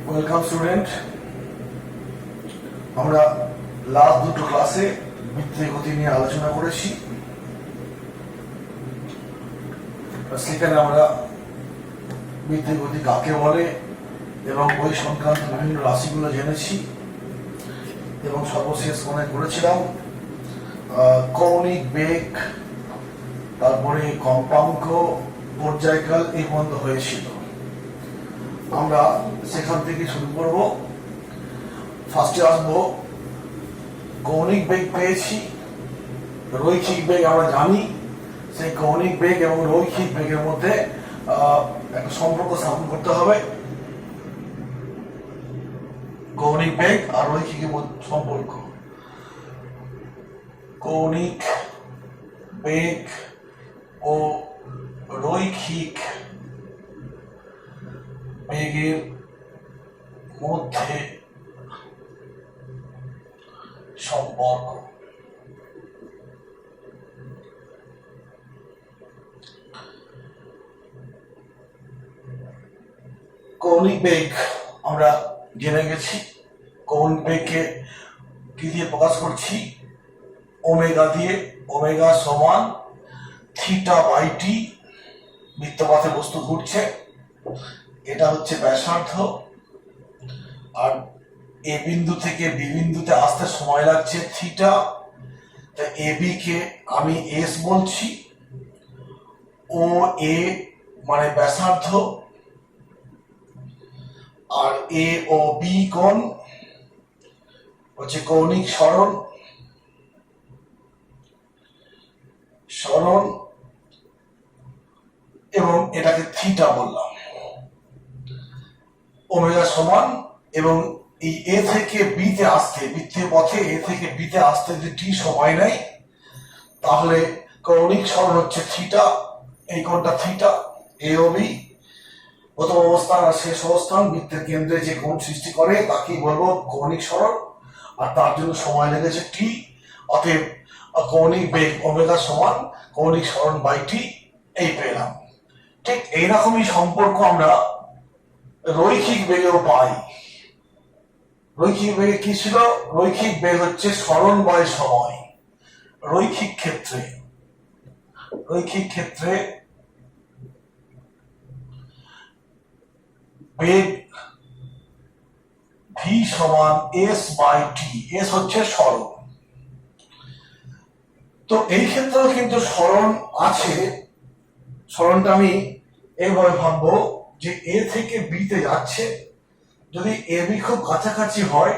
Welcome student. আমরা last দুটো ক্লাসে বৃত্তের গতি নিয়ে আলোচনা করেছি। সেখানে আমরা বৃত্তের গতি কাকে বলে এবং ওই সংক্রান্ত বিভিন্ন রাশিগুলো জেনেছি এবং সর্বশেষ মনে করেছিলাম কৌণিক বেগ, তারপরে কম্পাঙ্ক, পর্যায়কাল এই বন্ধ হয়েছিল। আমরা সেখান থেকে শুরু করব। ফার্স্টে আসবো কৌণিক বেগ পেয়েছি, রৈখিক বেগ আমরা জানি। সেই কৌণিক বেগ এবং রৈখিক বেগের মধ্যে একটা সম্পর্ক স্থাপন করতে হবে। কৌণিক বেগ আর রৈখিক সম্পর্ক, কৌণিক বেগ ও রৈখিক বেগের মধ্যে সম্পর্ক। কৌণিক বেগ আমরা জেনে গেছি। কৌণিক বেগকে কি দিয়ে প্রকাশ করছি? ওমেগা দিয়ে। ওমেগা সমান থিটা বাই টি। বৃত্তপথে বস্তু ঘুরছে, এটা হচ্ছে ব্যাসার্ধ, আর এ বিন্দু থেকে বি বিন্দুতে আসতে সময় লাগছে থিটা। এ বি কে আমি এস বলছি, ও এ মানে ব্যাসার্ধ, আর এ ও বি কোণ হচ্ছে কৌণিক সরণ। সরণ এবং এটাকে থিটা বললাম। ওমেগা সমান, এবং এই এ থেকে বিতে আসতে, বৃত্তের পথে এ থেকে বিতে আসতে যদি টি সময় নেয়, তাহলে কৌণিক সরণ হচ্ছে থিটা। এই কোণটা থিটা। এ ও বি প্রথম অবস্থান আর শেষ অবস্থান, বৃত্তের কেন্দ্রে যে কোণ সৃষ্টি করে তাকেই বলবো কৌণিক সরণ, আর তার জন্য সময় লেগেছে টি। অতএব কৌণিক বেগ ওমেগা সমান কৌণিক সরণ বাই টি, এই পেলাম। ঠিক এইরকমই সম্পর্ক আমরা রৈখিক বেগেও পাই। রৈখিক বেগে কি ছিল? রৈখিক বেগ হচ্ছে সরণ বাই সময়। রৈখিক ক্ষেত্রে বেগ ভি সমান এস বাই টি। এস হচ্ছে সরণ। তো এই ক্ষেত্রেও কিন্তু সরণ আছে। সরণটা আমি এইভাবে ভাববো যে এ থেকে বি তে যাচ্ছে। যদি এ বি খুব কাছাকাছি হয়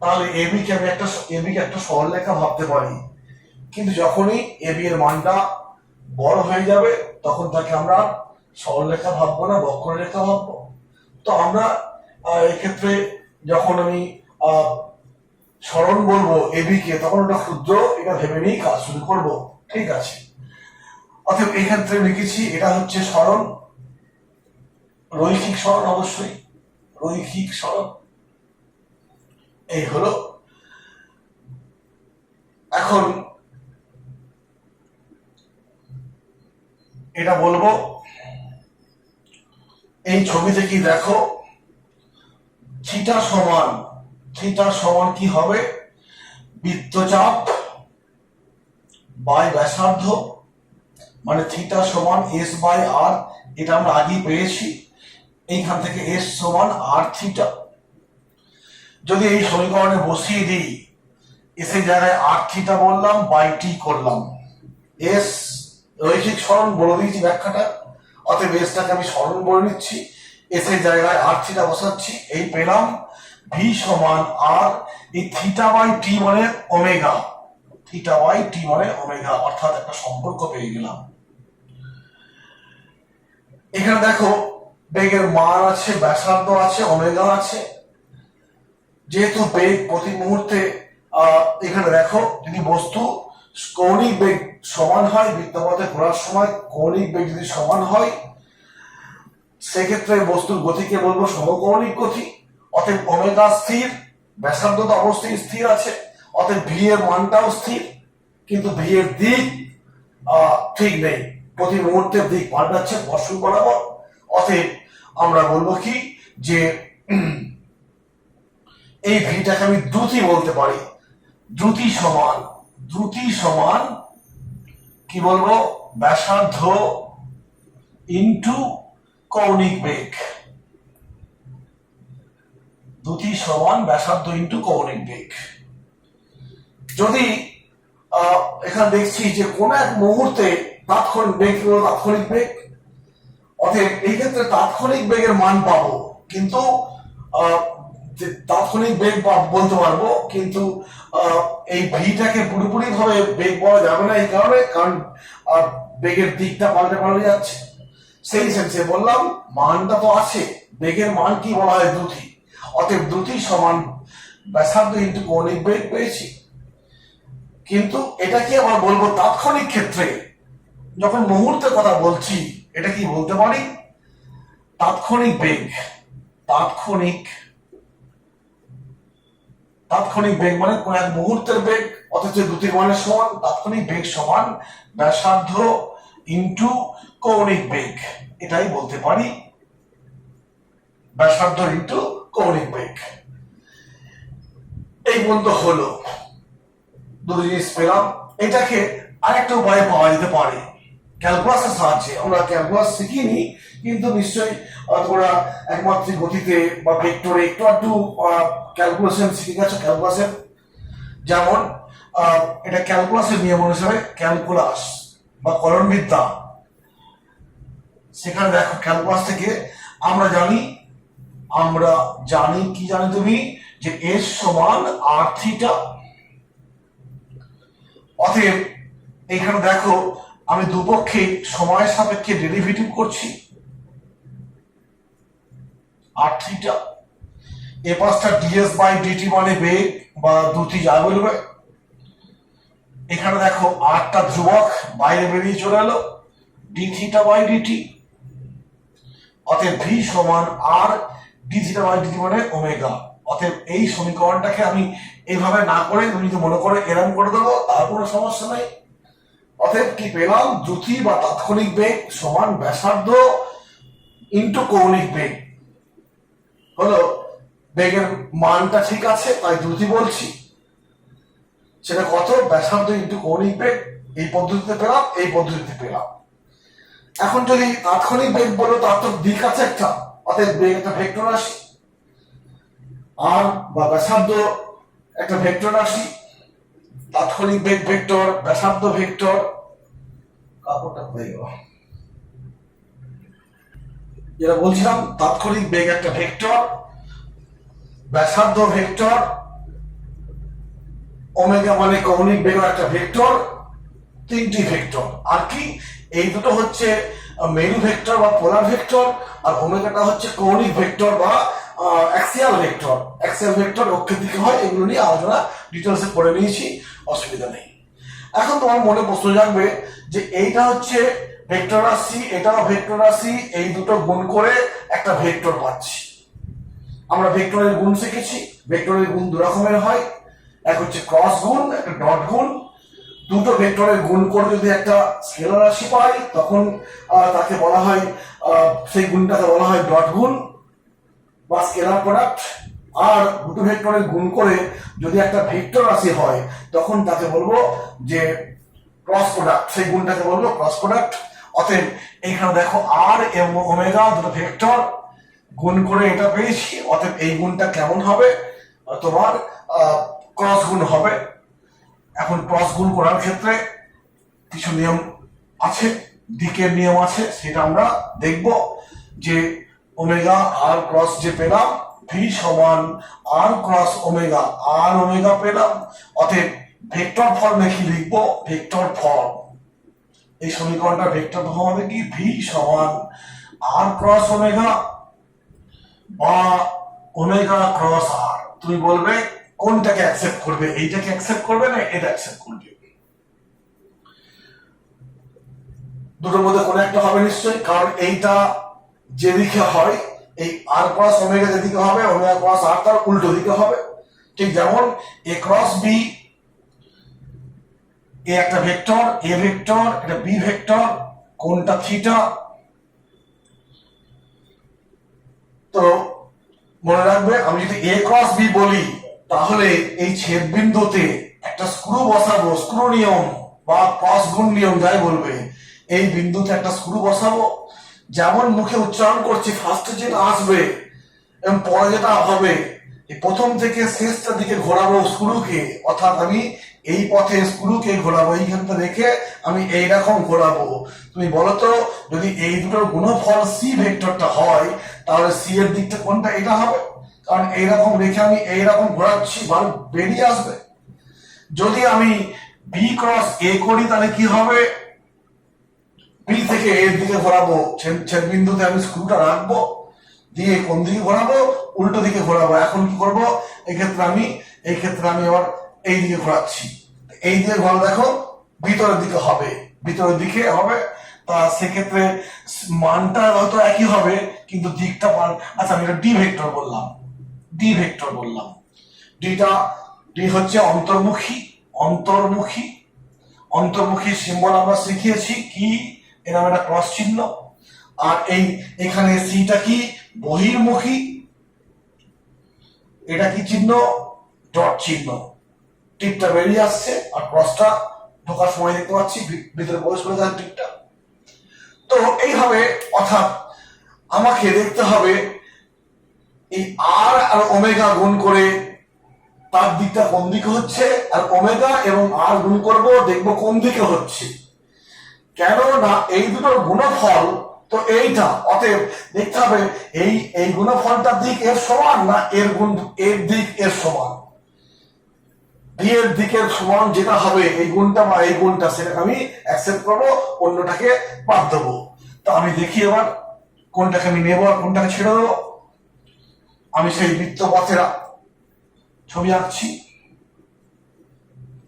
তাহলে এ বি কে একটা সরলরেখা ভাবতে পারি, কিন্তু যখনই এ বি এর মানটা বড় হয়ে যাবে তখন তাকে আমরা সরলরেখা ভাববো না, বক্ররেখা ভাববো। তো আমরা এক্ষেত্রে যখন আমি সরণ বলবো এ বি কে, তখন ওটা ক্ষুদ্র, এটা ভেবে নিয়েই কাজ শুরু করবো। ঠিক আছে, অতএব এই ক্ষেত্রে লিখেছি এটা হচ্ছে সরণ, রৈখিক সরণ, অবশ্যই রৈখিক সরণ। এই হলো। এখন এটা বলবো, এই ছবি থেকে দেখো থিটা সমান কি হবে? বৃত্তচাপ বাই ব্যাসার্ধ, মানে থিটা সমান এস বাই আর। এটা আমরা আগেই পেয়েছি। এইখান থেকে এস সমান আর থিটা। যদি এই সমীকরণে বসিয়ে দিই, এস এর জায়গায় আর থিটা বললাম, বাই টি করলাম। এস রৈখিক সরণ বলে দিয়েছি ব্যাখ্যাটা, অতএব এসটাকে আমি সরণ বলে নিচ্ছি, এস এর জায়গায় আর থিটা বসাচ্ছি। এই পেলাম ভি সমান আর, এই থিটা বাই টি মানে ওমেগা, থিটা বাই টি মানে ওমেগা, অর্থাৎ একটা সম্পর্ক পেয়ে গেলাম। এখানে দেখো বেগের মান আছে, ব্যাসার্ধ আছে, ওমেগা আছে। যেহেতু বেগ প্রতি মুহূর্তে, এখানে দেখো যদি বস্তু কৌণিক বেগ সমান হয়, বৃত্তপথে ঘোরার সময় কৌণিক বেগ যদি সমান হয়, সেক্ষেত্রে বস্তুর গতিকে বলবো সমকৌণিক গতি। অতএব ওমেগা স্থির, ব্যাসার্ধ তো অবশ্যই স্থির আছে, অতএব ভি এর মানটাও স্থির, কিন্তু ভি এর দিক ঠিক নেই, প্রতি মুহূর্তের দিক পাল্টাচ্ছে স্পর্শক বরাবর। অতএব আমরা বলবো কি যে এই ভিটাকে আমি দ্রুতি বলতে পারি। দ্রুতি সমান কি বলবো, ব্যাসার্ধ ইন্টু কৌণিক বেগ। দ্রুতি সমান ব্যাসার্ধ ইন্টু কৌণিক বেগ। যদি এখানে দেখছি যে কোন এক মুহূর্তে তাৎক্ষণিক বেগ কি বলবো, তাৎক্ষণিক বেগ, অতএব এই ক্ষেত্রে তাৎক্ষণিক বেগের মান পাবো, কিন্তু তাৎক্ষণিক বেগ বলতে পারবো, কিন্তু এই ভিটাকে পুরোপুরি ভাবে বেগ বলা যাবে না, এই কারণে কারণ বেগের দিকটা পাল্টে যাচ্ছে। সেই সেন্সে বললাম মানটা তো আছে, বেগের মান কি বলা হয়, দ্রুতি। অতএব দ্রুতি সমান ব্যাসার্ধ ইন্টু কৌণিক বেগ পেয়েছি। কিন্তু এটা কি আবার বলবো তাৎক্ষণিক ক্ষেত্রে, যখন মুহূর্তের কথা বলছি এটা কি বলতে পারি, তাৎক্ষণিক বেগ। তাৎক্ষণিক বেগ মানে কোন এক মুহূর্তের বেগ, অথচ দ্রুতির মানের সমান। তাৎক্ষণিক বেগ সমান ব্যাসার্ধ ইন্টু কৌণিক বেগ, এটাই বলতে পারি, ব্যাসার্ধ ইন্টু কৌণিক বেগ। এই পর্যন্ত হলো, দুটো জিনিস পেলাম। এটাকে আরেকটা উপায়ে পাওয়া যেতে পারে ক্যালকুলাসের সাহায্যে। আমরা ক্যালকুলাস শিখিনি, কিন্তু নিশ্চয়ই তোমরা একমাত্রিক গতিতে বা ভেক্টরে একটু ক্যালকুলেশন শিখে গেছো। ক্যালকুলাসের যেমন এটা ক্যালকুলাসের নিয়ম অনুসারে ক্যালকুলাস বা কলনবিদ্যা, সেখানে দেখো ক্যালকুলাস থেকে আমরা জানি কি জানি তুমি, যে এস সমান আর থিটা। অতএব এখানে দেখো আমি দুপক্ষে সময়ের সাপেক্ষে ডেরিভেটিভ করছি, আর থিটা। এ পাশটা ডিএস বাই ডিটি মানে বেগ বা দ্রুতি যা বলবে। এখানে দেখো আরটা ধ্রুবক বাইরে বেরিয়ে চলে এলো, ডি থিটা বাই ডিটি। অতএব ভি সমান আর ডি থিটা বাই ডিটি মানে ওমেগা। অতএব এই সমীকরণটাকে আমি এইভাবে না করে তুমি যদি মনে করে এরম করে দেবো, তার কোনো সমস্যা নাই। অতএব কি পেলাম, দ্রুতি বা তাৎক্ষণিক বেগ সমান ব্যাসার্ধ ইন্টু কৌণিক বেগ। হলো, বেগের মানটা ঠিক আছে তাই দ্রুতি বলছি, সেটা কত, ব্যাসার্ধ ইন্টু কৌণিক বেগ। এই পদ্ধতিতে পেলাম, এই পদ্ধতিতে পেলাম। এখন যদি তাৎক্ষণিক বেগ বলো, তার তো দিক আছে একটা, অতএব বেগ একটা ভেক্টর রাশি, আর বা ব্যাসার্ধ একটা ভেক্টর রাশি। তাৎক্ষণিক বেগ ভেক্টর, ব্যাসার্ধ ভেক্টর, কাপড়টা হয়ে গেল। যেটা বলছিলাম, তাৎক্ষণিক বেগ একটা ভেক্টর, ব্যাসার্ধ ভেক্টর, ওমেগা মানে কৌণিক বেগ একটা ভেক্টর, তিনটি ভেক্টর। আর কি, এই দুটো হচ্ছে মেরু ভেক্টর বা পোলার ভেক্টর, আর ওমেগাটা হচ্ছে কৌণিক ভেক্টর বা অ্যাক্সিয়াল ভেক্টর। অ্যাক্সিয়াল ভেক্টর অক্ষের দিকে হয়, এগুলো নিয়ে আলোচনা ডিটেলসে করে নিয়েছি, অসুবিধা নেই। এখন তোমার মনে প্রশ্ন জাগবে যে এইটা হচ্ছে ভেক্টর রাশি, এটাও ভেক্টর রাশি, এই দুটো গুণ করে একটা ভেক্টর পাচ্ছি। আমরা ভেক্টরের গুণ শিখেছি, ভেক্টরের গুণ দু রকমের হয়, এক হচ্ছে ক্রস গুণ, একটা ডট গুণ। দুটো ভেক্টরের গুণ করে যদি একটা স্কেলার রাশি পাই, তখন তাকে বলা হয়, সেই গুণটাকে বলা হয় ডট গুণ বা স্কেলার প্রোডাক্ট। আর দুটো ভেক্টরের গুণ করে যদি একটা ভেক্টর রাশি হয়, তখন তাকে বলবো যে ক্রস প্রোডাক্ট, সেই গুণটাকে বলবো ক্রস প্রোডাক্ট। অতএব এখানে দেখো আর এবং ওমেগা দুটো ভেক্টর গুণ করে এটা পেয়েছি, অতএব এই গুণটা কেমন হবে, তোমার ক্রস গুণ হবে। এখন ক্রস গুণ করার ক্ষেত্রে কিছু নিয়ম আছে, দিকের নিয়ম আছে, সেটা আমরা দেখব। যে ওমেগা আর ক্রস যে পেলাম, ভি সমান আর ক্রস ওমেগা, আর ওমেগা পেলাম। অতএব ভেক্টর ফর্মে কি লিখবো, ভেক্টর ফর্ম, এই সমীকরণটা ভেক্টর ফর্ম হবে কি, ভি সমান আর ক্রস ওমেগা বা ওমেগা ক্রস আর। তুমি বলবে কোনটাকে অ্যাকসেপ্ট করবে, এইটাকে অ্যাকসেপ্ট করবে না এটা অ্যাকসেপ্ট করবে, দুটোর মধ্যে কোনো একটা হবে নিশ্চয়ই। কারণ এইটা যেদিকে হয়, এই আর ক্রস ওমেগা যেদিকে হবে, ওমেগা ক্রস আর তার উল্টো দিকে হবে। ঠিক যেমন এ ক্রস বি, এ একটা ভেক্টর, এ ভেক্টর, এটা বি ভেক্টর, কোনটা থিটা। তো মনে রাখবে, আমি যদি এ ক্রস বি বলি তাহলে এই ছেদ বিন্দুতে একটা স্ক্রু বসাবো, স্ক্রু নিয়ম বা ক্রস গুণ নিয়ম যাই বলবে, এই বিন্দুতে একটা স্ক্রু বসাবো। যেমন মুখে উচ্চারণ করছি, ফার্স্টে যেটা আসবে এবং পরে যেটা হবে, প্রথম থেকে শেষটার দিকে ঘোরাবো স্ক্রুকে, অর্থাৎ আমি এই পথে স্ক্রুকে ঘোরাবো, এইখানটা রেখে আমি এইরকম ঘোরাবো। তুমি বলো তো, যদি এই দুটোর গুণফল সি ভেক্টরটা হয় তাহলে সি এর দিকটা কোনটা? এটা হবে, কারণ এইরকম রেখে আমি এইরকম ঘোরাচ্ছি, ভালো বেরিয়ে আসবে। যদি আমি বি ক্রস এ করি তাহলে কি হবে? বি থেকে এর দিকে ঘোরাবো, ছেদ বিন্দুতে আমি স্ক্রুটা রাখবো, দিয়ে কোন দিকে ঘোরাবো? উল্টো দিকে ঘোরাবো। এখন কি করবো? এই ক্ষেত্রে আমি আবার এই দিকে ঘোরাচ্ছি, এই দিকে ঘোরা, দেখো ভিতরের দিকে হবে, ভিতরের দিকে হবে। তা সেক্ষেত্রে মানটা হয়তো একই হবে কিন্তু দিকটা আচ্ছা আমি এটা ডি ভেক্টর বললাম, ডি হচ্ছে অন্তর্মুখী। অন্তর্মুখী সিম্বল আমরা শিখিয়েছি কি, এরকম একটা ক্রস চিহ্ন। আর এখানে সিটা কি? বহির্মুখী। এটা কি চিহ্ন? ডট চিহ্ন। টিপটা বেরিয়ে আসছে আর ক্রসটা ঢোকার সময় দেখতে পাচ্ছি ভিতরে প্রবেশ করে যান টিপটা। তো এইভাবে, অর্থাৎ আমাকে দেখতে হবে এই আর আর ওমেগা গুণ করে তার দিকটা কোন দিকে হচ্ছে, আর ওমেগা এবং আর গুণ করব, দেখবো কোন দিকে হচ্ছে। কেন না এই দুটোর গুণফল তো এইটা, অতএব দেখতে হবে এই গুণফলটার দিক এর সমান না এর দিক এর সমান। ভি এর দিকের সমান যেটা হবে এই গুণটা বা এই গুণটা, সেটাকে আমি অ্যাকসেপ্ট করবো, অন্যটাকে বাদ দেবো। তো আমি দেখি এবার কোনটাকে আমি নেবো আর কোনটাকে ছেড়ে দেবো। আমি সেই বৃত্ত পথের ছবি আঁকছি।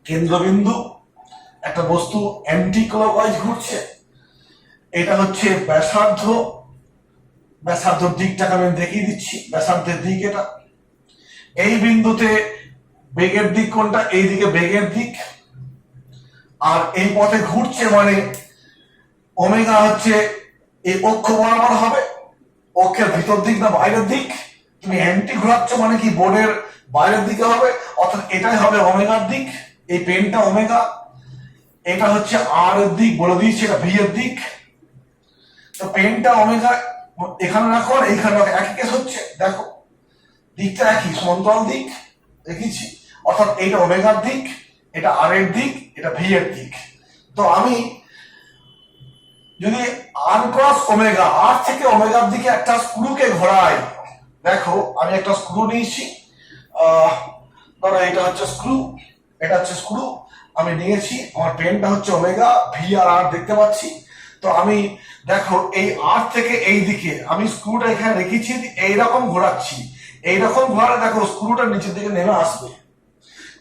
কেন্দ্রবিন্দু, একটা বস্তু অ্যান্টি ক্লকওয়াইজ ঘুরছে, এটা হচ্ছে ব্যাসার্ধর দিকটাকে আমি দেখিয়ে দিচ্ছি, ব্যাসার্ধের দিক এটা। এই বিন্দুতে বেগের দিক কোনটা? এই দিকে বেগের দিক। আর এই পথে ঘুরছে মানে ওমেগা হচ্ছে এই অক্ষ বরাবর হবে, অক্ষের ভিতর দিক না বাইরের দিক। তুমি অ্যান্টি ঘোরাচ্ছ মানে কি বোর্ডের বাইরের দিকে হবে, অর্থাৎ এটাই হবে ওমেগার দিক। এই পেনটা ওমেগা, এটা হচ্ছে আর এর দিক, বলে দিয়েছি এটা ভি এর দিক। তো পেনটা ওমেগা এখানে রাখো আর এইখানে রাখো, একই কেস হচ্ছে, দেখো দিকটা একই, সমান্তরাল দিক দেখেছি। অর্থাৎ এইটা ওমেগার দিক, এটা আর এর দিক, এটা ভি এর দিক। তো আমি যদি আর ক্রস ওমেগা, আর থেকে ওমেগার দিকে একটা স্ক্রুকে ঘোরাই, দেখো আমি একটা স্ক্রু নিয়েছি, ধরো এটা হচ্ছে স্ক্রু, এটা হচ্ছে স্ক্রু আমি নিয়েছি, আমার পেনটা হচ্ছে ওমেগা, ভি আর আর দেখতে পাচ্ছি। তো আমি দেখো এই আর থেকে এই দিকে আমি স্ক্রুটা এখানে রেখেছি, এইরকম ঘোরাচ্ছি, এইরকম ঘোরালে দেখো স্ক্রুটা নিচের দিকে নেমে আসবে।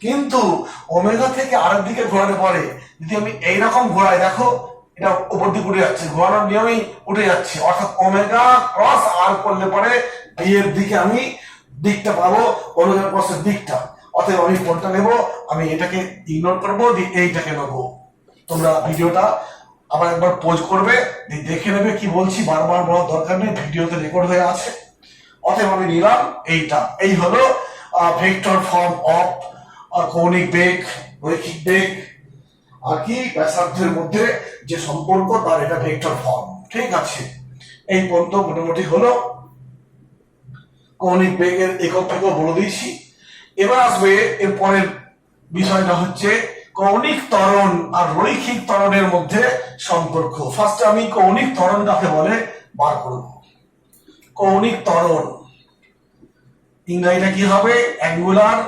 কিন্তু ওমেগা থেকে আর এর দিকে ঘোরালে পরে যদি আমি এইরকম ঘোরাই, দেখো এটা উপর দিকে উঠে যাচ্ছে, ঘোরানোর নিয়মেই উঠে যাচ্ছে। অর্থাৎ ওমেগা ক্রস আর করলে পরে ভি এর দিকে আমি দিকটা পাবো, ওমেগা ক্রসের দিকটা। অতএব আমি কোনটা নেব? আমি এটাকে ইগনোর করবো, এইটাকে নেবো। তোমরা ভিডিওটা আবার একবার পজ করবে, দেখে নেবে কি বলছি, বারবার বলার দরকার নেই, ভিডিওতে রেকর্ড হয়ে আছে। অতএব আমি নিলাম এইটা। এই হলো ভেক্টর ফর্ম অফ কৌণিক বেগ, রৈখিক বেগ আর কি ব্যাসার্ধের মধ্যে যে সম্পর্ক, তার এটা ভেক্টর ফর্ম। ঠিক আছে, এই পর্যন্ত মোটামুটি হলো। কৌণিক বেগের একক বলে দিয়েছি। এবার আসবে এর পরের বিষয়টা হচ্ছে কৌণিক ত্বরণ আর রৈখিক ত্বরণের মধ্যে সম্পর্ক। ফার্স্টে আমি কৌণিক ত্বরণ কাকে বলে বার করব। কৌণিক ত্বরণ ইংরেজিটা কি হবে? অ্যাঙ্গুলার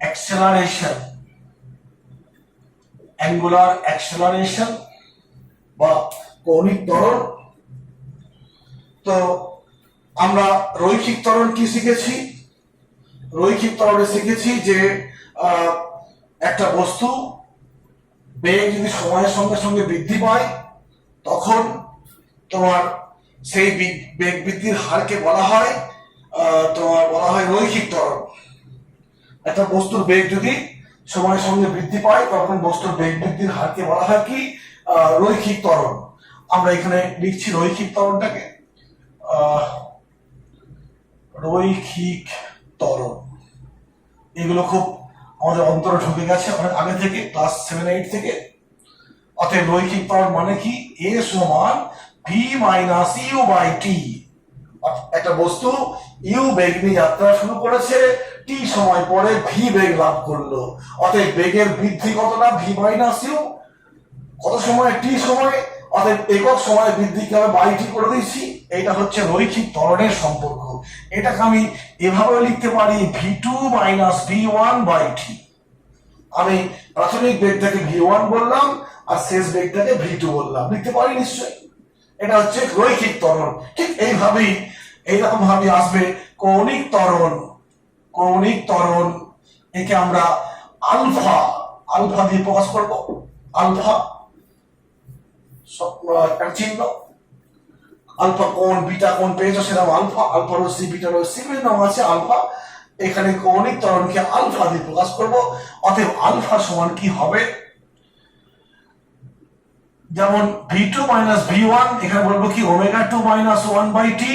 অ্যাক্সেলারেশন, অ্যাঙ্গুলার অ্যাক্সেলারেশন বা কৌণিক ত্বরণ। তো আমরা রৈখিক ত্বরণ কি শিখেছি? রৈখিক ত্বরণে শিখেছি যে একটা বস্তু বেগ যদি সময়ের সঙ্গে সঙ্গে বৃদ্ধি পায় তখন তোমার সেই বেগ বৃদ্ধির হারকে বলা হয় রৈখিক ত্বরণ। একটা বস্তুর বেগ যদি সময়ের সঙ্গে বৃদ্ধি পায় তখন বস্তুর বেগ বৃদ্ধির হারকে বলা হয় কি? রৈখিক ত্বরণ। আমরা এখানে লিখছি রৈখিক ত্বরণটাকে। রৈখিক ত্বরণ, এগুলো খুব আমাদের অন্তরে ঢুকে গেছে অনেক আগে থেকে, ক্লাস 7-8 থেকে। অতএব রৈখিক ত্বরণ মানে কি? এ সমান V minus you by T. একটা বস্তু ইউ বেগ নিয়ে যাত্রা শুরু করেছে, টি সময় পরে ভি বেগ লাভ করলো। অতএব বেগের বৃদ্ধি কতটা? V minus U. কত সময়? টি সময়। অতএব একক সময় বৃদ্ধিকে আমি বাই টি করে দিচ্ছি। এটা হচ্ছে রৈখিক ত্বরণের সম্পর্ক। এটাকে আমি এভাবে লিখতে পারি V two minus V one by T. আমি প্রাথমিক বেগটাকে ভি ওয়ান বললাম আর শেষ বেগটাকে ভি টু বললাম, লিখতে পারি নিশ্চয়ই। এটা হচ্ছে রৈখিক ত্বরণ। ঠিক এইভাবেই এইরকম ভাবে আসবে কৌণিক ত্বরণ। কৌণিক ত্বরণ, একে আমরা আলফা আলফা দিয়ে প্রকাশ করব। আলফা চিহ্ন, আলফা কোণ বিটা কোণ পেয়েছ সেরকম আলফা, আলফা রশ্মি বিটা রশ্মি নাম আছে আলফা। এখানে কৌণিক ত্বরণকে আলফা দিয়ে প্রকাশ করব। অতএব আলফা সমান কি হবে? যেমন V two minus V one, এখানে বলবো কি omega two minus one by T.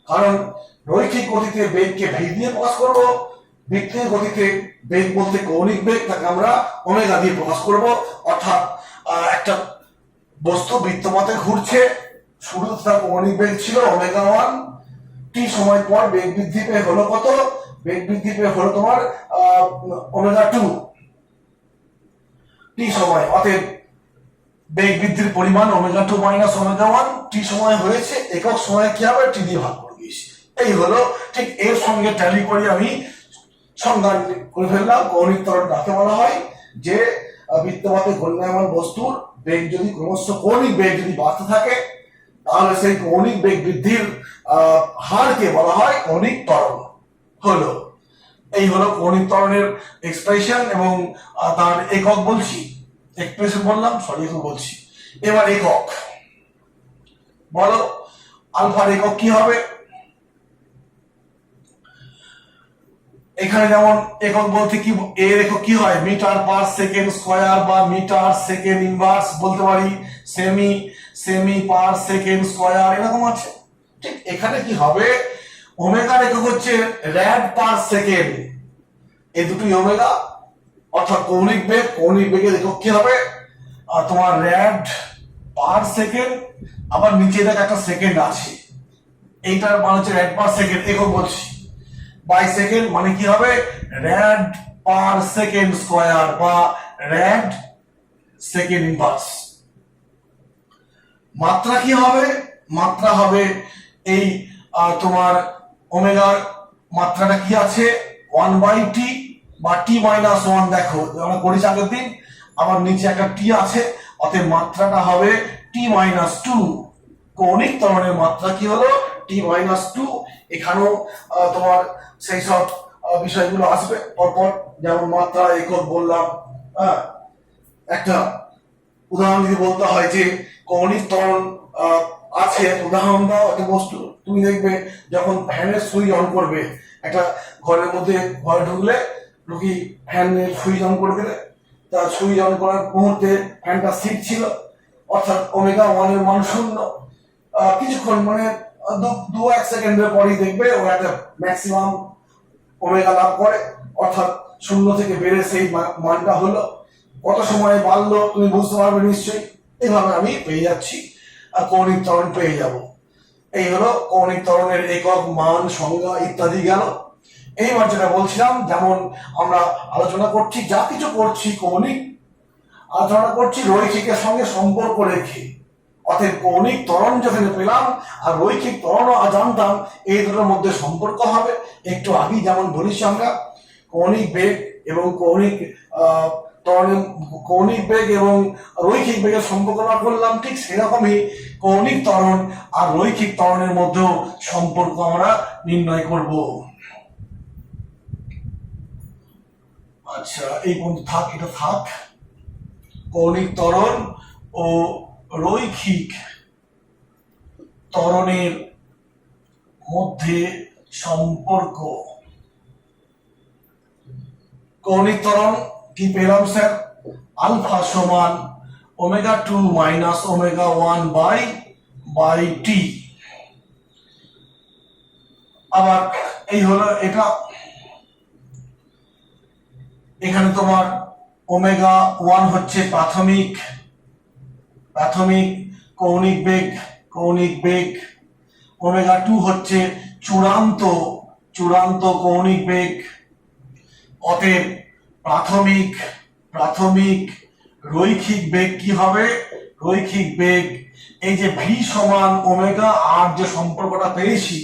কারণ রৈখিক গতিতে বেগকে ভি দিয়ে প্রকাশ করব, বৃত্তীয় গতিতে বেগ বলতে কৌণিক বেগ, তাকে আমরা ওমেগা দিয়ে প্রকাশ করব। অর্থাৎ একটা বস্তু বৃত্তপথে ঘুরছে, শুরুতে তার কৌণিক বেগ ছিল ওমেগা ওয়ান, টি সময় পর বেগ বৃদ্ধি পেয়ে হলো কত? বেগ বৃদ্ধি পেয়ে হলো তোমার ওমেগা টু টি সময়। অতএব বেগ বৃদ্ধির পরিমাণ omega two minus omega one, T সময় হয়েছে, একক সময় কি হবে? টি দিয়ে ভাগ করে দিয়েছি। এই হলো। ঠিক এর সঙ্গে ট্যালি করে আমি সংজ্ঞা করে ফেললাম কৌণিক ত্বরণ কাকে বলা হয়। যে বৃত্তপথে ঘূর্ণায়মান বস্তুর বেগ যদি ক্রমশ কৌণিক বেগ যদি বাড়তে থাকে, তাহলে সেই কৌণিক বেগ বৃদ্ধির হারকে বলা হয় কৌণিক ত্বরণ। হলো, এই হলো কৌণিক ত্বরণের এক্সপ্রেশন এবং তার একক বলছি, এক্সপ্রেশন বললাম, সরি একক বলছি। এবার একক বলো, আলফার একক কি হবে? এখানে যেমন একক বলতে কি, এর একক কি হয়? মিটার পার সেকেন্ড স্কয়ার বা মিটার সেকেন্ড ইনভার্স বলতে পারি, সেমি পার সেকেন্ড স্কয়ার এরকম আছে। ঠিক এখানে কি হবে? ওমেগার একক হচ্ছে র‍্যাড পার সেকেন্ড। এই দুটোই ওমেগা, অর্থাৎ কৌণিক বেগ। কৌণিক বেগের একক কি হবে? তোমার র‍্যাড পার সেকেন্ড, আবার নিচে দেখ একটা সেকেন্ড আছে, এইটার মানে হচ্ছে র‍্যাড পার সেকেন্ড, একক বলছি। বাই সেকেন্ড মানে কি হবে? র‍্যাড পার সেকেন্ড স্কয়ার বা র‍্যাড সেকেন্ড ইনভার্স। মাত্রা কি হবে? মাত্রা হবে এই তোমার ওমেগার মাত্রাটা কি আছে? 1 বাই টি বা টি মাইনাস 1। দেখো আমরা করেছি আগের দিন, আবার নিচে একটা টি আছে, অতএব মাত্রাটা হবে টি মাইনাস 2। কৌণিক ত্বরণের মাত্রা কি হলো? টি মাইনাস 2। এখানেও তোমার সেই সব বিষয়গুলো আসবে পরপর, যেমন মাত্রা একক বললাম। একটা উদাহরণ যদি বলতে হয় যে কৌণিক ত্বরণ আছে, উদাহরণ দাও একটা বস্তু। তুমি দেখবে যখন ফ্যানের সুইচ অন করবে, একটা ঘরের মধ্যে ঘরে ঢুকলে ঢুকি ফ্যানের সুইচ অন করে দিলে, তার সুইচ অন করার মুহূর্তে ফ্যানটা সিট ছিল, অর্থাৎ ওমেগা ওয়ান এর মান 0। কিছুক্ষণ মানে 2-1 সেকেন্ডের পরেই দেখবে ও একটা ম্যাক্সিমাম ওমেগা লাভ করে, অর্থাৎ 0 থেকে বেড়ে সেই মানটা হলো। কত সময় বাড়লো তুমি বুঝতে পারবে নিশ্চয়ই। এইভাবে আমি পেয়ে যাচ্ছি, কৌণিক ত্বরণ পেয়ে যাব। এই হলো কৌণিক ত্বরণের একক, মান, সংজ্ঞা ইত্যাদি গেল। এইবার যেটা বলছিলাম, যেমন আমরা আলোচনা করছি, যা কিছু করছি কৌণিক আলোচনা করছি রৈখিকের সঙ্গে সম্পর্ক রেখে। অতএব কৌণিক ত্বরণ যেখানে পেলাম আর রৈখিক ত্বরণও জানতাম, এই দুটোর মধ্যে সম্পর্ক হবে। একটু আগেই যেমন বলেছি আমরা কৌণিক বেগ এবং কৌণিক বেগ এবং রৈখিক বেগের সম্পর্ক করলাম, ঠিক সেরকমই কৌণিক ত্বরণ আর রৈখিক ত্বরণের মধ্যেও সম্পর্ক আমরা নির্ণয় করব। আচ্ছা, এই পর্যন্ত থাক, এটা থাক। কৌণিক ত্বরণ ও রৈখিক ত্বরণের মধ্যে সম্পর্ক। কৌণিক ত্বরণ কি পেলাম স্যার? আলফা সমান ওমেগা 2 মাইনাস ওমেগা 1 বাই টি। আবার এই হলো এটা, এখানে তোমার ওমেগা 1 হচ্ছে প্রাথমিক কৌণিক বেগ, ওমেগা 2 হচ্ছে চূড়ান্ত কৌণিক বেগ। অতএব প্রাথমিক রৈখিক বেগ কি হবে? রৈখিক বেগ, এই যে ভি সমান ওমেগা আর যে সম্পর্কটা পেয়েছি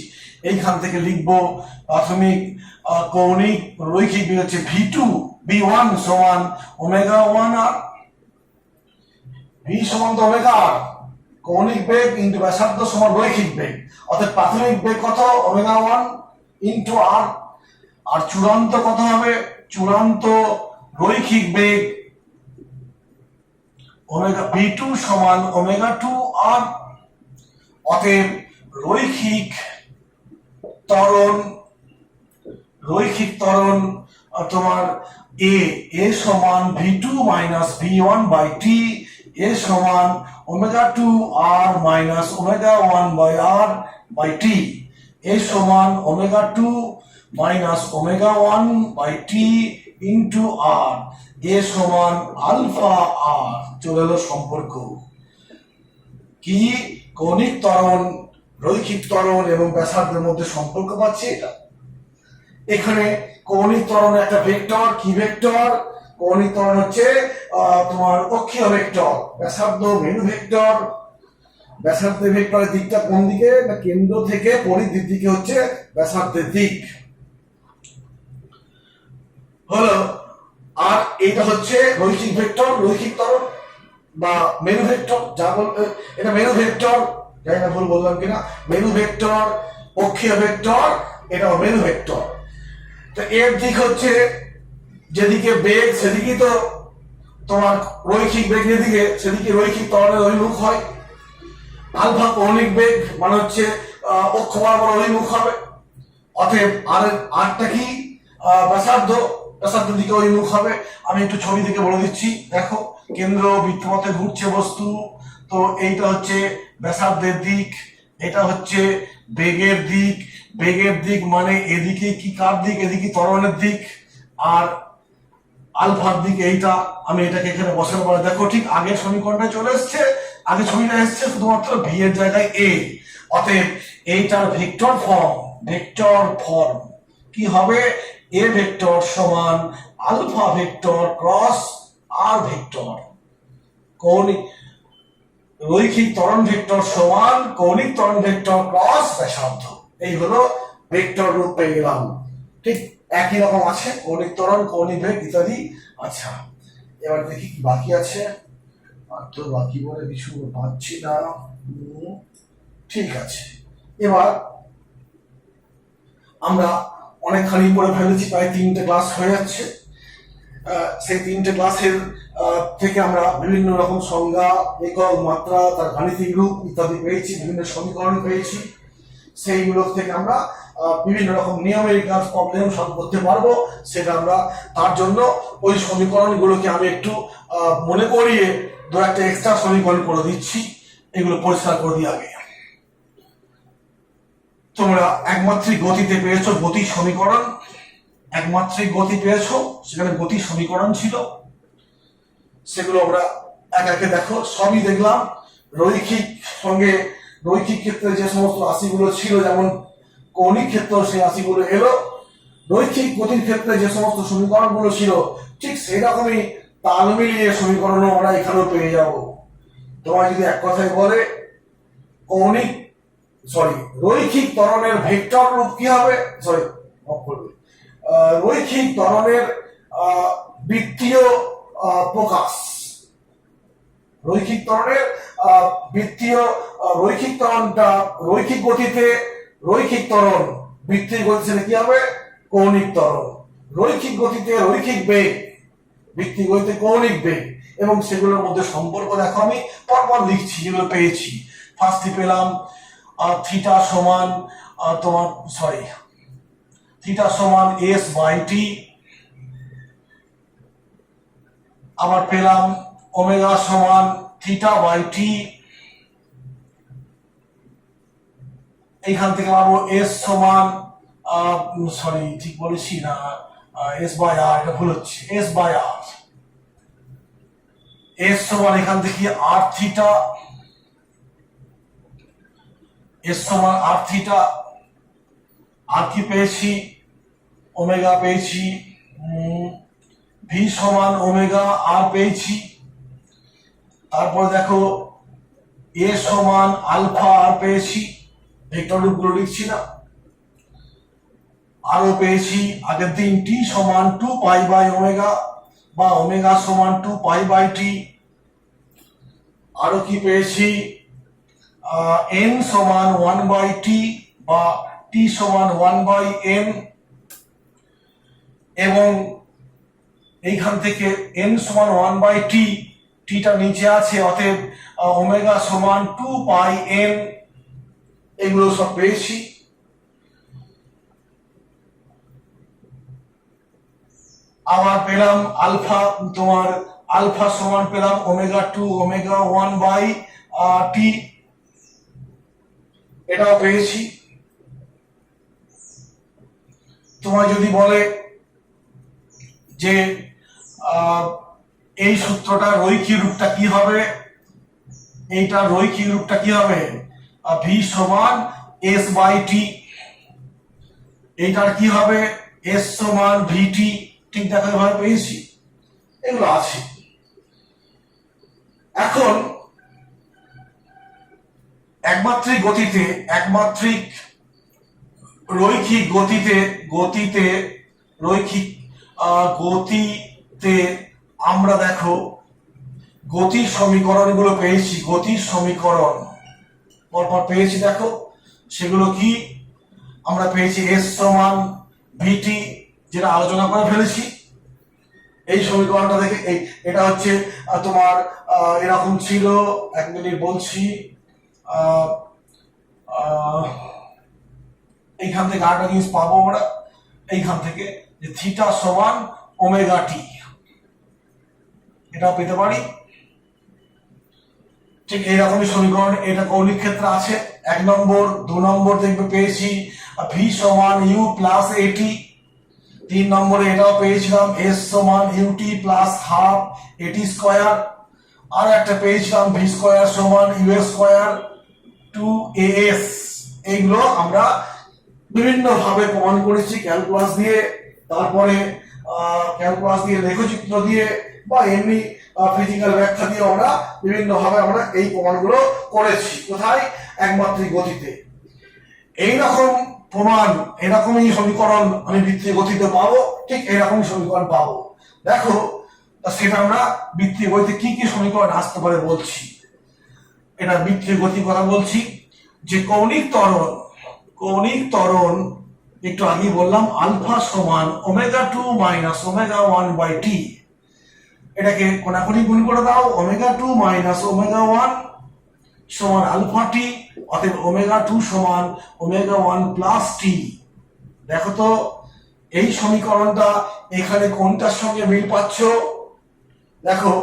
এইখান থেকে লিখবো প্রাথমিক কৌণিক রৈখিক বেগ হচ্ছে V1 সমান ওমেগা 1 আর ভি সমান তো ওমেগা আর, কৌণিক বেগ ইন্টু ব্যাসার্ধ সমান রৈখিক বেগ, অর্থাৎ প্রাথমিক বেগ কত? ওমেগা 1 ইন্টু আর, আর চূড়ান্ত কত হবে? চূড়ান্ত রৈখিক বেগ ওমেগা V2 সমান ওমেগা 2 আর। অতএব রৈখিক ত্বরণ তোমার এ সমান V2 minus V1 by T, A সমান omega 2 R minus omega 1 by R by T, A সমান omega 2 minus omega 1 by T into R, A সমান আলফা আর। চলে এলো সম্পর্ক কি? কৌণিক ত্বরণ, রৈখিক ত্বরণ এবং ব্যাসার্ধের মধ্যে সম্পর্ক পাচ্ছি এটা। এখানে কৌণিক ত্বরণ একটা ভেক্টর, কি ভেক্টর? কৌণিক ত্বরণ হচ্ছে তোমার অক্ষীয় ভেক্টর, ব্যাসার্ধ মেরু ভেক্টর। ব্যাসার্ধের ভেক্টরের দিকটা কোন দিকে? না কেন্দ্র থেকে পরিধির দিকে হচ্ছে ব্যাসার্ধের দিক হলো। আর এটা হচ্ছে রৈখিক ভেক্টর, রৈখিক ত্বরণ বা মেরু ভেক্টর, যা বলতে এটা মেরু ভেক্টর, জানি না ভুল বললাম কিনা, মেরু ভেক্টর, অক্ষীয় ভেক্টর, এটা মেরু ভেক্টর। তো এর দিক হচ্ছে যেদিকে বেগ সেদিকে তো তোমার রৈখিক বেগ, যেদিকে সেদিকে রৈখিক ত্বরণের অভিমুখ হয়। আলফা কৌণিক বেগ মানে হচ্ছে অক্ষ বরাবর অভিমুখ হবে। অতএব আরটা কি? ব্যাসার্ধের দিকে অভিমুখ হবে। আমি একটু ছবি থেকে বলে দিচ্ছি, দেখো কেন্দ্র বৃত্তপথে ঘুরছে বস্তু, তো এইটা হচ্ছে ব্যাসার্ধের দিক, এটা হচ্ছে বেগের দিক মানে এদিকে কি কার দিক? এদিকে ত্বরণের দিক। আর আলফার দিক এইটা, আমি এটাকে এখানে বসানোর পরে দেখো ঠিক আগের সমীকরণটা চলে এসছে, আগে ছবিটা এসছে শুধুমাত্র ভি এর জায়গায় এ। অতএব এইটার ভেক্টর ফর্ম কি হবে? এ ভেক্টর সমান আলফা ভেক্টর ক্রস আর ভেক্টর, কৌণিক রৈখিক ত্বরণ ভেক্টর সমান কৌণিক ত্বরণ ভেক্টর ক্রস ব্যাসার্ধ। এই হলো ভেক্টর রূপ পেয়ে গেলাম। ঠিক একই রকম আছে কৌণিক ত্বরণ, কৌণিক বেগ ইত্যাদি। আচ্ছা, এবার দেখি কি বাকি আছে। আর তো বাকি বলে কিছু পাচ্ছি না। ঠিক আছে, এবার আমরা অনেকখানি পড়ে ফেলেছি, প্রায় 3টে ক্লাস হয়ে যাচ্ছে। সেই 3টে ক্লাসের থেকে আমরা বিভিন্ন রকম সংজ্ঞা, একক, মাত্রা, তার গাণিতিক রূপ ইত্যাদি পেয়েছি, বিভিন্ন সমীকরণ পেয়েছি। সেইগুলো থেকে আমরা বিভিন্ন রকম নিউমেরিক্যাল প্রবলেম সলভ করতে পারবো। সেটা আমরা তার জন্য ওই সমীকরণগুলোকে আমি একটু মনে করিয়ে দু একটা এক্সট্রা সমীকরণ করে দিচ্ছি, এগুলো পরিষ্কার করে দিই আগে। তোমরা একমাত্রিক গতিতে পেয়েছো গতি সমীকরণ, একমাত্রিক গতি পেয়েছো, সেখানে গতি সমীকরণ ছিল, সেগুলো আমরা একে দেখো সবই দেখলাম। রৈখিক ক্ষেত্রে যে সমস্ত রাশিগুলো ছিল, যেমন কৌণিক ক্ষেত্র, সেই রাশিগুলো এলো। রৈখিক গতির ক্ষেত্রে যে সমস্ত সমীকরণগুলো ছিল, ঠিক সেই রকমই তাল মিলিয়ে সমীকরণ আমরা এখানেও পেয়ে যাব। তোমার যদি এক কথায় বলে রৈখিক ত্বরণের ভেক্টর রূপ কি হবে? রৈখিক ত্বরণের বৃত্তীয় প্রকাশ, রৈখিক ত্বরণের রৈখিক ত্বরণটা রৈখিক গতিতে রৈখিক ত্বরণ, বৃত্তীয় গতিতে কি হবে? কৌণিক ত্বরণ। রৈখিক গতিতে রৈখিক বেগ, বৃত্তীয় গতিতে কৌণিক বেগ, এবং সেগুলোর মধ্যে সম্পর্ক দেখো আমি পরপর লিখছি যেগুলো পেয়েছি। ফার্স্টে পেলাম থিটা সমান এস বাই টি, আবার পেলাম ওমেগা সমান থিটা বাই টি, এইখান থেকে পাবো এস সমান সরি ঠিক বলেছি না, এস বাই আর, এটা ভুল হচ্ছে, এস বাই আর। এস সমান এখান থেকে আর থিটা, এস সমান আর থিটা, আর কি পেয়েছি, ওমেগা পেয়েছি, ভি সমান ওমেগা আর পেয়েছি। তারপর দেখো এ সমান আলফা আর পেয়েছি, ভেক্টর রূপগুলো লিখছি না। আরো পেয়েছি আগের দিন টি সমান 2 পাই বাই ওমেগা বা ওমেগা সমান 2 পাই বাই টি। আরো কি পেয়েছি, এন সমান 1 বাই টি বা টি সমান 1 বাই এন, এবং এইখান থেকে এন সমান 1 বাই টি, টিটা নিচে আছে, অতএব ওমেগা সমান 2 পাই এন, এগুলো সব পেয়েছি। আবার পেলাম আলফা, তোমার আলফা সমান পেলাম ওমেগা 2 ওমেগা 1 বাই টি, এটাও পেয়েছি। তোমায় যদি বলে যে এই সূত্রটা রৈখিক রূপটা কি হবে, এইটা রৈখিক রূপটা কি হবে, ভি সমান এস বাই টি, এইটার কি হবে এস সমান ভিটি, ঠিক দেখো এভাবে পেয়েছি, এগুলো আছে। এখন একমাত্রিক গতিতে, একমাত্রিক রৈখিক গতিতে রৈখিক গতিতে আমরা দেখো গতির সমীকরণগুলো পেয়েছি, গতির সমীকরণ পরপর পেয়েছি। দেখো সেগুলো কি, আমরা পেয়েছি এস সমান ভিটি, যেটা আলোচনা করে ফেলেছি। এই সমীকরণটা দেখে এটা হচ্ছে তোমার এরকম ছিল, এক মিনিট বলছি, এইখান থেকে আরেকটা জিনিস পাবো আমরা, এইখান থেকে যে থিটা সমান ওমেগা টি, এটা পেতে পারি। ঠিক এইরকমই সমীকরণ এটা কৌণিক ক্ষেত্রে আছে। 1 নম্বর 2 নম্বর দেখবে পেয়েছি ভি সমান ইউ প্লাস এটি। 3 নম্বরে এটাও পেয়েছিলাম এস সমান ইউটি প্লাস হাফ এটি স্কোয়ার। আর একটা পেয়েছিলাম ভি স্কোয়ার সমান ইউ স্কোয়ার 2as। এইগুলো আমরা বিভিন্ন ভাবে প্রমাণ করেছি, ক্যালকুলাস দিয়ে, তারপরে ক্যালকুলাস দিয়ে, লেখচিত্র দিয়ে, বা এমনি ফিজিক্যাল ব্যাখ্যা দিয়ে আমরা বিভিন্ন ভাবে আমরা এই প্রমাণগুলো করেছি। কোথায়, একমাত্রিক গতিতে। এইরকম প্রমাণ, এরকমই সমীকরণ আমি বৃত্তীয় গতিতে পাবো, ঠিক এরকমই সমীকরণ পাবো। দেখো সেটা আমরা বৃত্তীয় গতিতে কি কি সমীকরণ আসতে পারে বলছি। এটা বৃত্তীয় গতির কথা বলছি, যে কৌণিক ত্বরণ একটু আগে বললাম আলফা সমান ওমেগা 2 মাইনাস ওমেগা 1 বাই টি। এটাকে কোনাকুনি গুণ করে দাও, ওমেগা 2 মাইনাস ওমেগা 1 সমান আলফা টি, অতএব ওমেগা 2 সমান ওমেগা 1 প্লাস টি। দেখো তো এই সমীকরণটা এখানে কোনটার সঙ্গে মিল পাচ্ছ, দেখো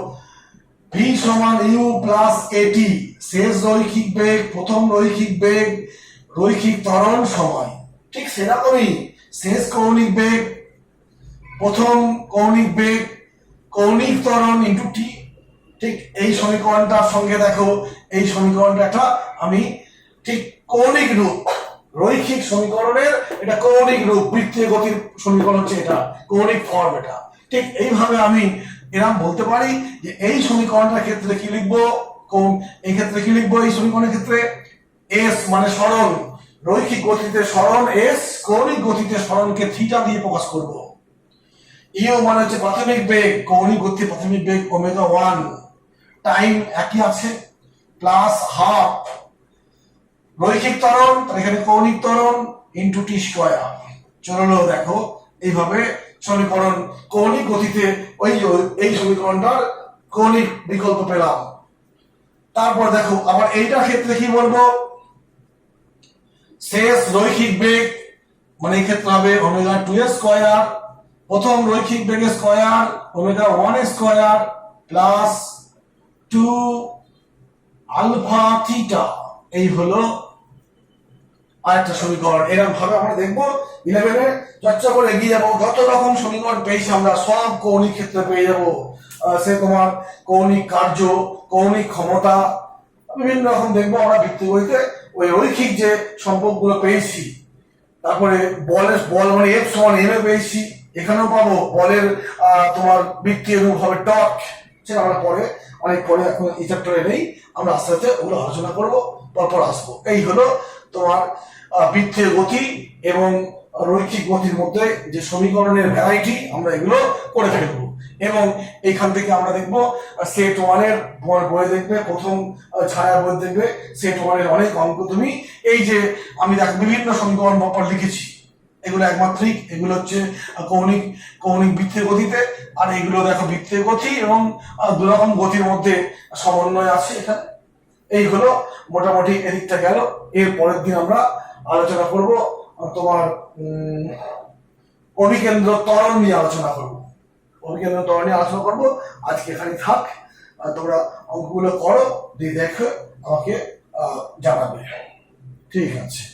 ভি সমান ইউ প্লাস এটি, শেষ রৈখিক বেগ, প্রথম রৈখিক বেগ, রৈখিক ত্বরণ সময়, ঠিক সেরকমই শেষ কৌণিক বেগ, প্রথম কৌণিক বেগ, কৌণিক ত্বরণ ইন্টু টি। ঠিক এই সমীকরণটার সঙ্গে দেখো এই সমীকরণটা একটা আমি ঠিক কৌণিক রূপ, রৈখিক সমীকরণের এটা কৌণিক রূপ, বৃত্তীয় গতির সমীকরণ হচ্ছে এটা কৌণিক ফর্ম। এটা ঠিক এইভাবে আমি এরকম বলতে পারি যে এই সমীকরণটার ক্ষেত্রে কি লিখবো, এই ক্ষেত্রে কি লিখবো, এই সমীকরণের ক্ষেত্রে এস মানে সরণ, রৈখিক গতিতে সরণ এস, কৌণিক গতিতে সরণকে থিটা দিয়ে প্রকাশ করব। ইউ মানে হচ্ছে প্রাথমিক বেগ, কৌণিক গতি প্রাথমিক বেগ ওমেগা 1, টাইম একই আছে, প্লাস হাফ রৈখিক ত্বরণ, এখানে কৌণিক ত্বরণ ইন্টু টি স্কয়ার। চলো দেখো এইভাবে সমীকরণ কৌণিক গতিতে ওই এই সমীকরণটার কৌণিক বিকল্প পেলাম। তারপর দেখো আবার এইটার ক্ষেত্রে কি বলবো, শেষ রৈখিক বেগ মানে এই ক্ষেত্রে হবে ওমেগা 2 স্কয়ার, প্রথম রৈখিক বেগের square omega 1 square plus 2 alpha theta. এই হলো আরেকটা সমীকরণ। এরকম ভাবে আমরা দেখবো 11-এ চর্চা করে এগিয়ে যাবো। যত রকম সমীকরণ পেয়েছি আমরা সব কৌণিক ক্ষেত্রে পেয়ে যাবো। সে তোমার কৌণিক কার্য, কৌণিক ক্ষমতা, বিভিন্ন রকম দেখবো আমরা বৃত্তীয় গতিতে ওই রৈখিক যে সম্পর্কগুলো পেয়েছি। তারপরে বল মানে এফ সমান এম এ পেয়েছি, এখানেও পাবো বলের তোমার বৃত্তীয় রূপ হবে টর্ক, সেটা আমরা পরে অনেক পরে, এখন এই চ্যাপ্টারে নেই, আমরা আস্তে আস্তে ওগুলো আলোচনা করবো, পরপর আসবো। এই হলো তোমার বৃত্তীয় গতি এবং রৈখিক গতির মধ্যে যে সমীকরণের ভ্যারাইটি, আমরা এগুলো করে ফেলবো। এবং এখান থেকে আমরা দেখবো সেট ওয়ানের বই দেখবে, প্রথম ছায়া বই দেখবে, সেট ওয়ানের অনেক অঙ্ক তুমি এই যে আমি দেখ বিভিন্ন সমীকরণ পরপর লিখেছি, এগুলো একমাত্রিক, এগুলো হচ্ছে কৌণিক কৌণিক বৃত্তীয় গতিতে, আর এগুলো দেখো বৃত্তীয় গতি এবং দুরকম গতির মধ্যে সমন্বয় আছে এখানে। এই হলো মোটামুটি এদিকটা গেল। এর পরের দিন আমরা আলোচনা করব তোমার অভিকেন্দ্র ত্বরণ নিয়ে আলোচনা করব। অভিকেন্দ্র ত্বরণ নিয়ে আলোচনা করবো। আজকে এখানে থাক, তোমরা অঙ্কগুলো করো, দিয়ে দেখো আমাকে জানাবে। ঠিক আছে।